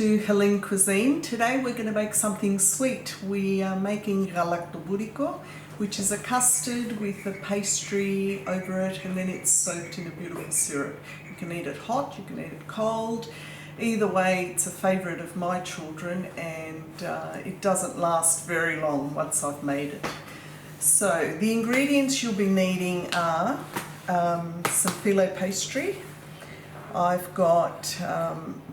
to Hellene Cuisine. Today we're going to make something sweet. We are making Galaktobouriko, which is a custard with a pastry over it, and then it's soaked in a beautiful syrup. You can eat it hot, you can eat it cold. Either way, it's a favourite of my children, and it doesn't last very long once I've made it. So the ingredients you'll be needing are some filet pastry. I've got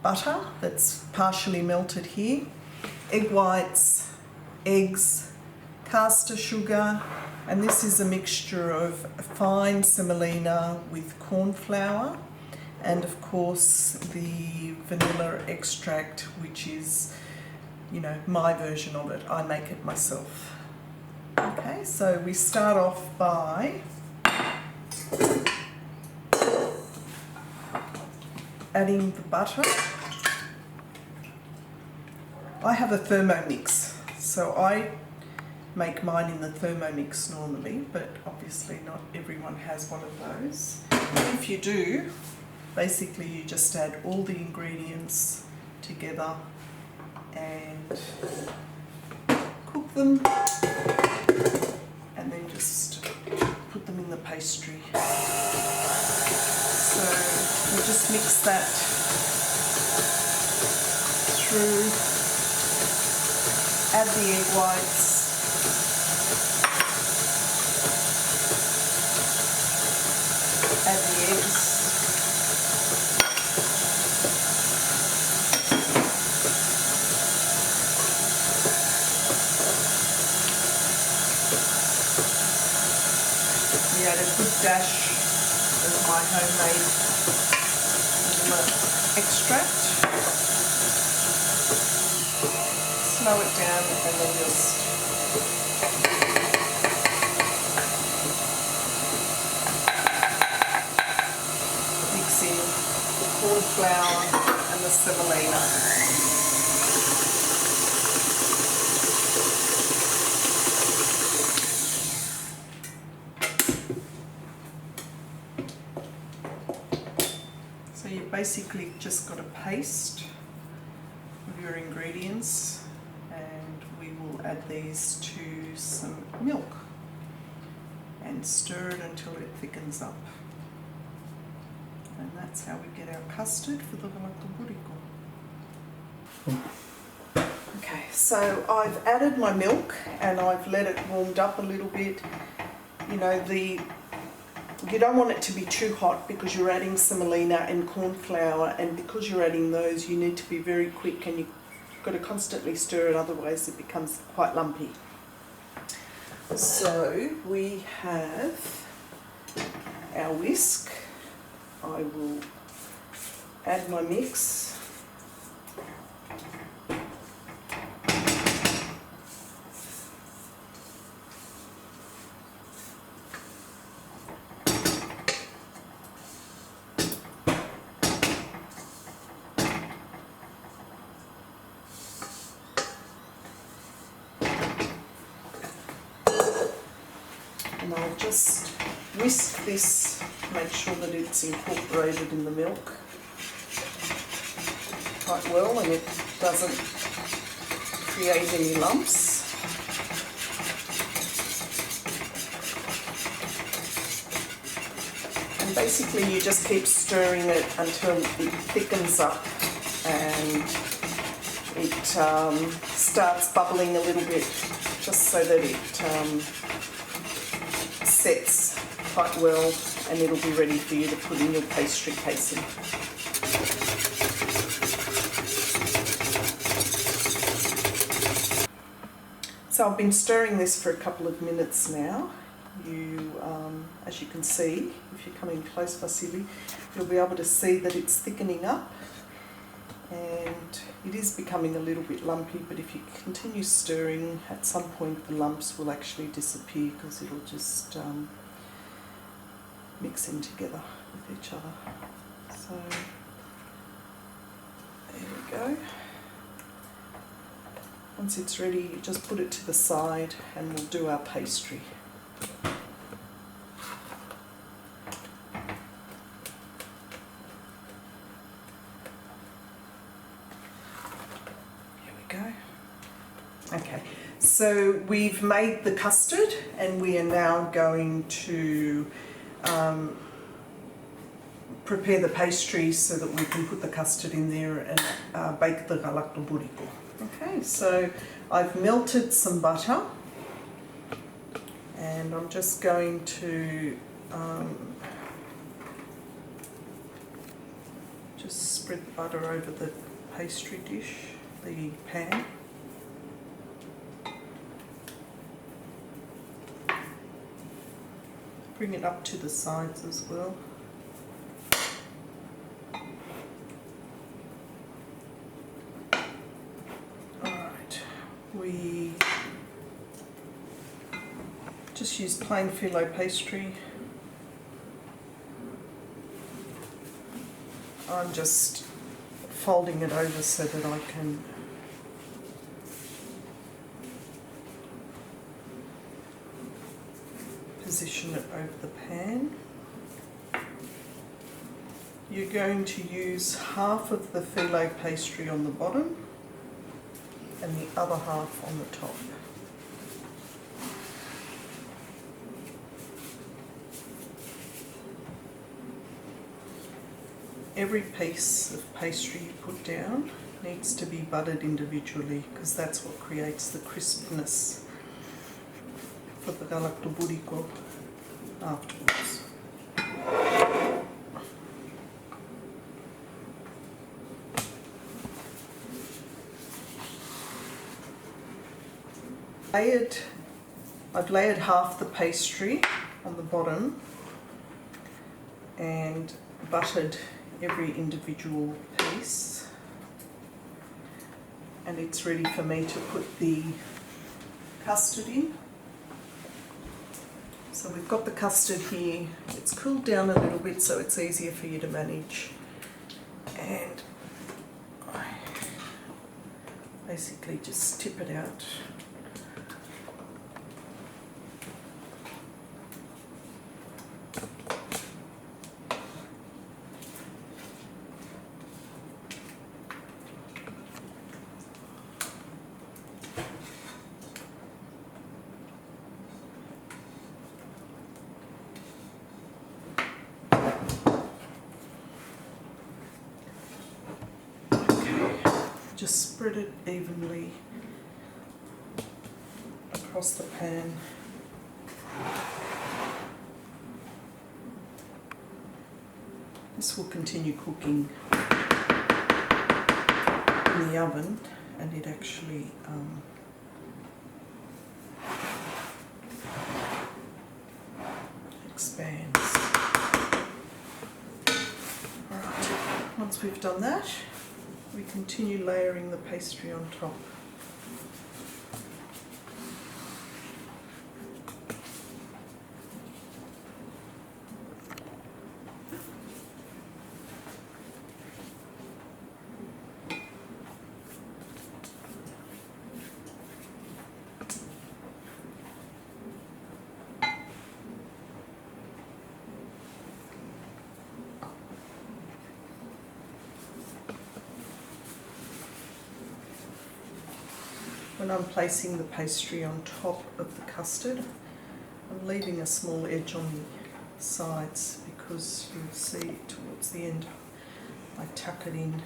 butter that's partially melted here, egg whites, eggs, caster sugar, and this is a mixture of fine semolina with corn flour, and of course the vanilla extract, which is, you know, my version of it. I make it myself. Okay, so we start off by adding the butter. I have a Thermomix, so I make mine in the Thermomix normally, but obviously not everyone has one of those. If you do, basically you just add all the ingredients together and cook them, and then just put them in the pastry. So we just mix that through, add the egg whites, add the eggs, we add a good dash of my homemade extract. Slow it down and then just mix in the corn flour and the semolina. So you've basically just got a paste of your ingredients, and we will add these to some milk and stir it until it thickens up. And that's how we get our custard for the Galaktobouriko. Okay, so I've added my milk and I've let it warmed up a little bit. You know, you don't want it to be too hot because you're adding semolina and corn flour, and because you're adding those, you need to be very quick and you've got to constantly stir it, otherwise it becomes quite lumpy. So we have our whisk. I will add my mix. And I'll just whisk this, make sure that it's incorporated in the milk quite well and it doesn't create any lumps. And basically you just keep stirring it until it thickens up and it starts bubbling a little bit, just so that it sets quite well, and it'll be ready for you to put in your pastry casing. So I've been stirring this for a couple of minutes now. As you can see, if you're coming close, Vasily, you'll be able to see that it's thickening up, and it is becoming a little bit lumpy, but if you continue stirring, at some point the lumps will actually disappear because it'll just mix in together with each other. So there we go. Once it's ready, you just put it to the side and we'll do our pastry. Okay, so we've made the custard and we are now going to prepare the pastry so that we can put the custard in there and bake the galaktobouriko. Okay, so I've melted some butter and I'm just going to just spread the butter over the pastry dish, the pan. Bring it up to the sides as well. Alright, we just use plain phyllo pastry. I'm just folding it over so that I can position it over the pan. You're going to use half of the phyllo pastry on the bottom and the other half on the top. Every piece of pastry you put down needs to be buttered individually because that's what creates the crispness for the galaktobouriko afterwards. I've layered half the pastry on the bottom and buttered every individual piece, and it's ready for me to put the custard in. So we've got the custard here. It's cooled down a little bit so it's easier for you to manage, and I basically just tip it out. Just spread it evenly across the pan. This will continue cooking in the oven, and it actually expands. Alright, once we've done that, we continue layering the pastry on top. When I'm placing the pastry on top of the custard, I'm leaving a small edge on the sides because you'll see towards the end I tuck it in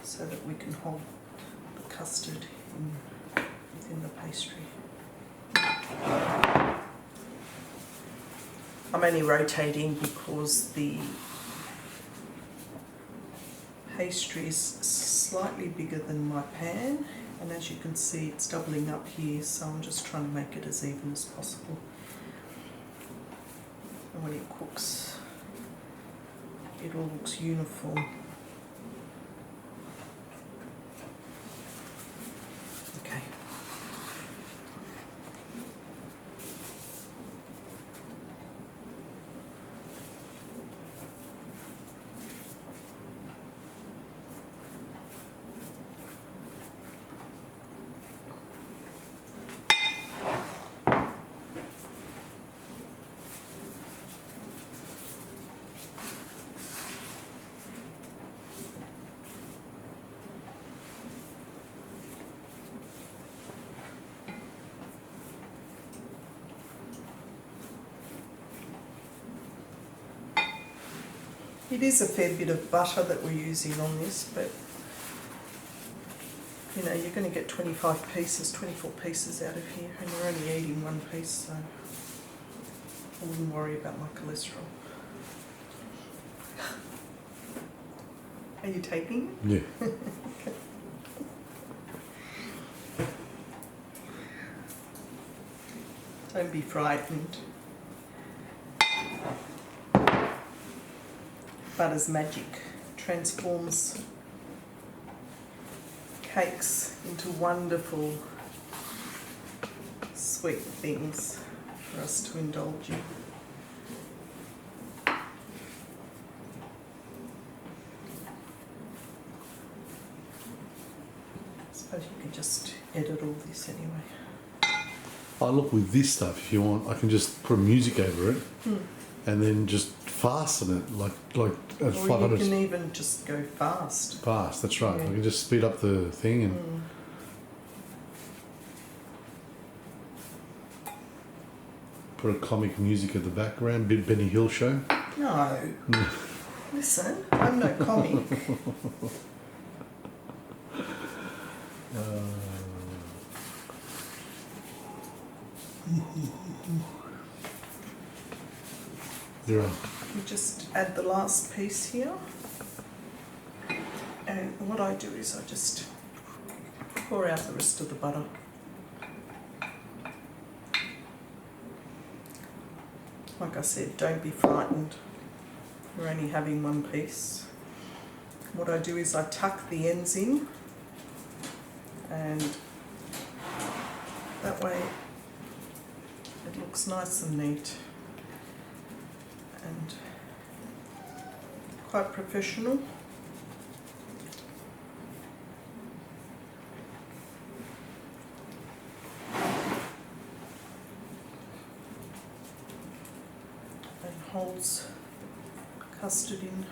so that we can hold the custard within the pastry. I'm only rotating because the pastry is slightly bigger than my pan, and as you can see it's doubling up here, so I'm just trying to make it as even as possible. And when it cooks, it all looks uniform. Okay. It is a fair bit of butter that we're using on this, but you know, you're going to get 25 pieces, 24 pieces out of here, and you're only eating one piece, so I wouldn't worry about my cholesterol. Are you taking it? Yeah. Okay. Don't be frightened. Butter's magic transforms cakes into wonderful sweet things for us to indulge in. I suppose you can just edit all this anyway. Oh, look, with this stuff, if you want, I can just put music over it and then just fasten it like at Or 500 you can even just go fast. fast. That's right. Yeah. I can just speed up the thing and put a comic music at the background. Big Benny Hill show. No. Listen, I'm no comic. There are. You just add the last piece here. And what I do is I just pour out the rest of the butter. Like I said, don't be frightened. You're only having one piece. What I do is I tuck the ends in, and that way it looks nice and neat and quite professional. And holds custard in.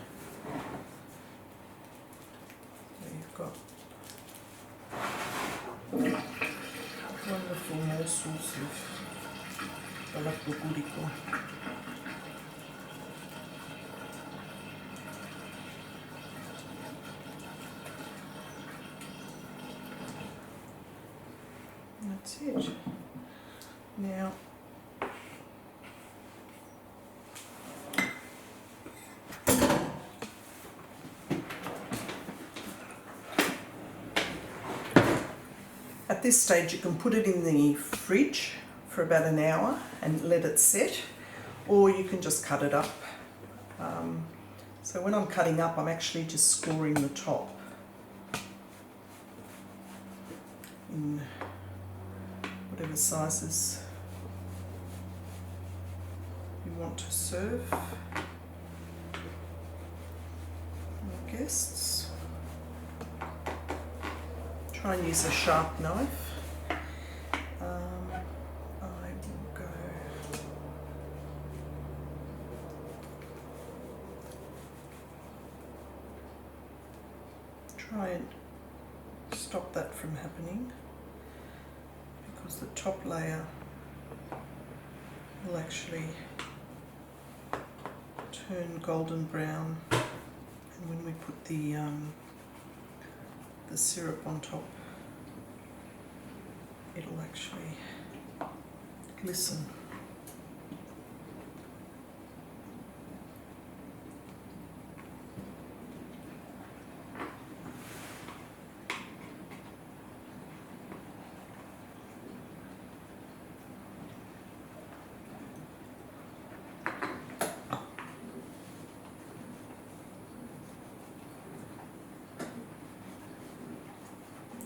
There you've got wonderful morsels of Galaktobouriko. That's it. Now, at this stage you can put it in the fridge for about an hour and let it set, or you can just cut it up. So when I'm cutting up, I'm actually just scoring the top in whatever sizes you want to serve your guests. Try and use a sharp knife. I will go try and stop that from happening, because the top layer will actually turn golden brown, and when we put the syrup on top, it'll actually glisten.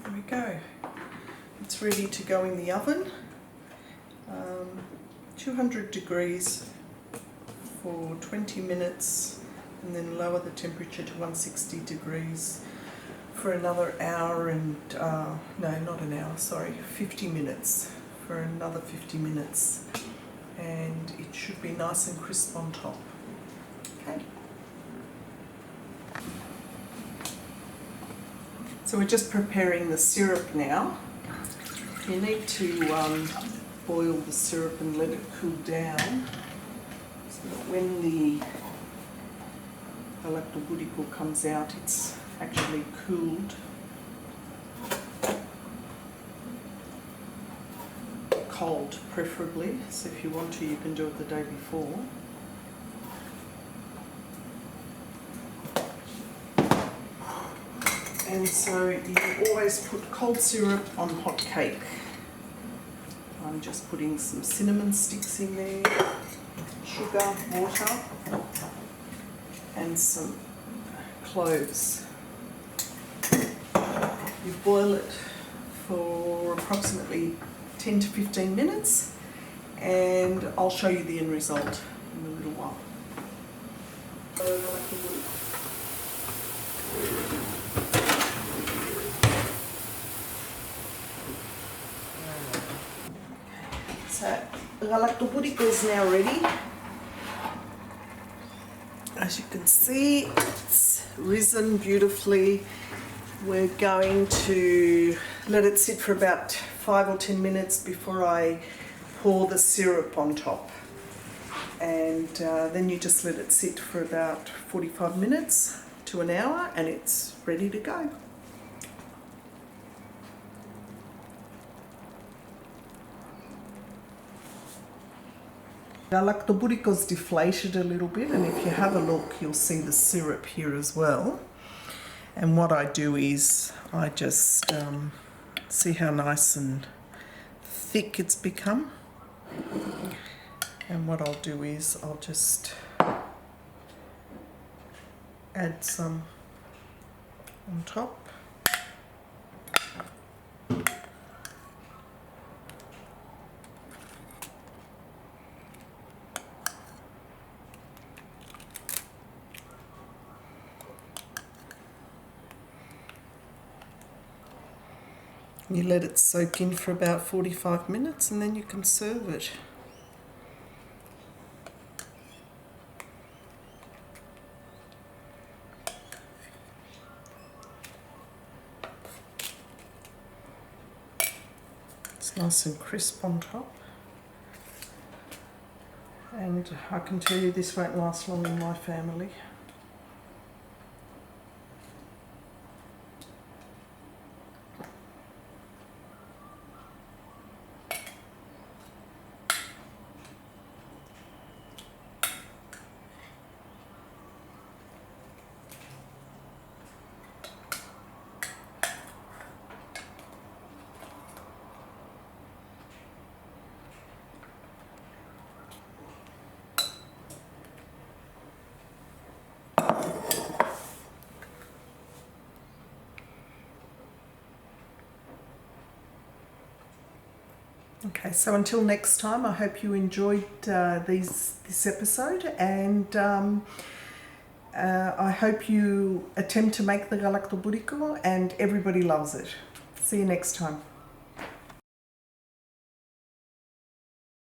There we go. It's ready to go in the oven. 200 degrees for 20 minutes, and then lower the temperature to 160 degrees for another hour and, no, not an hour, sorry, 50 minutes, for another 50 minutes. And it should be nice and crisp on top. Okay. So we're just preparing the syrup now. You need to boil the syrup and let it cool down, so that when the Galaktobouriko comes out, it's actually cooled. Cold preferably, so if you want to you can do it the day before. And so you always put cold syrup on hot cake. I'm just putting some cinnamon sticks in there, sugar, water, and some cloves. You boil it for approximately 10 to 15 minutes, and I'll show you the end result in a little while. So Galaktobouriko is now ready. As you can see, it's risen beautifully. We're going to let it sit for about 5 or 10 minutes before I pour the syrup on top. And then you just let it sit for about 45 minutes to an hour and it's ready to go. Galaktobouriko's deflated a little bit, and if you have a look you'll see the syrup here as well. And what I do is I just see how nice and thick it's become. And what I'll do is I'll just add some on top. You let it soak in for about 45 minutes and then you can serve it. It's nice and crisp on top. And I can tell you this won't last long in my family. Okay, so until next time, I hope you enjoyed this episode, and I hope you attempt to make the Galaktobouriko and everybody loves it. See you next time.